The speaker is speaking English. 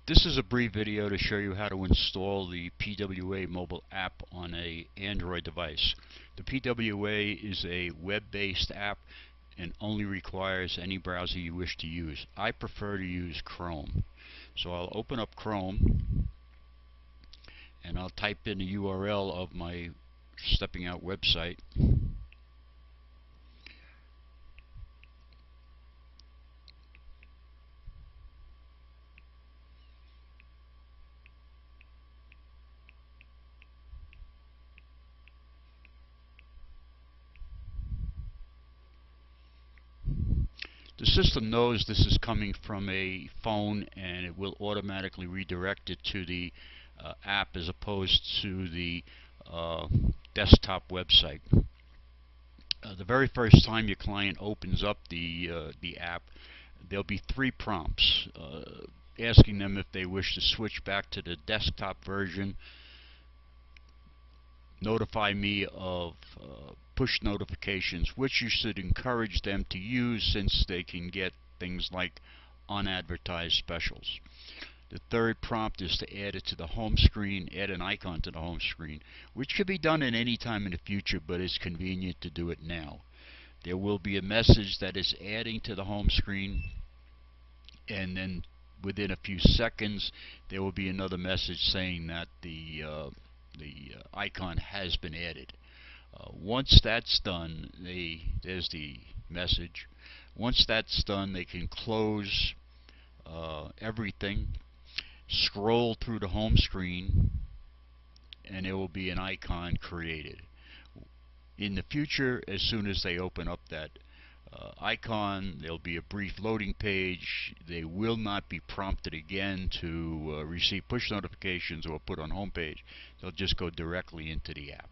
This is a brief video to show you how to install the PWA mobile app on a Android device. The PWA is a web-based app and only requires any browser you wish to use. I prefer to use Chrome. So I'll open up Chrome and I'll type in the URL of my Stepping Out website. The system knows this is coming from a phone and it will automatically redirect it to the app as opposed to the desktop website. The very first time your client opens up the app, there'll be three prompts asking them if they wish to switch back to the desktop version, notify me of push notifications, which you should encourage them to use since they can get things like unadvertised specials. The third prompt is to add it to the home screen, add an icon to the home screen, which could be done at any time in the future, but it's convenient to do it now. There will be a message that is adding to the home screen, and then within a few seconds there will be another message saying that the icon has been added. Once that's done, there's the message. Once that's done, they can close everything, scroll through the home screen, and there will be an icon created. In the future, as soon as they open up that icon, there'll be a brief loading page. They will not be prompted again to receive push notifications or put on home page. They'll just go directly into the app.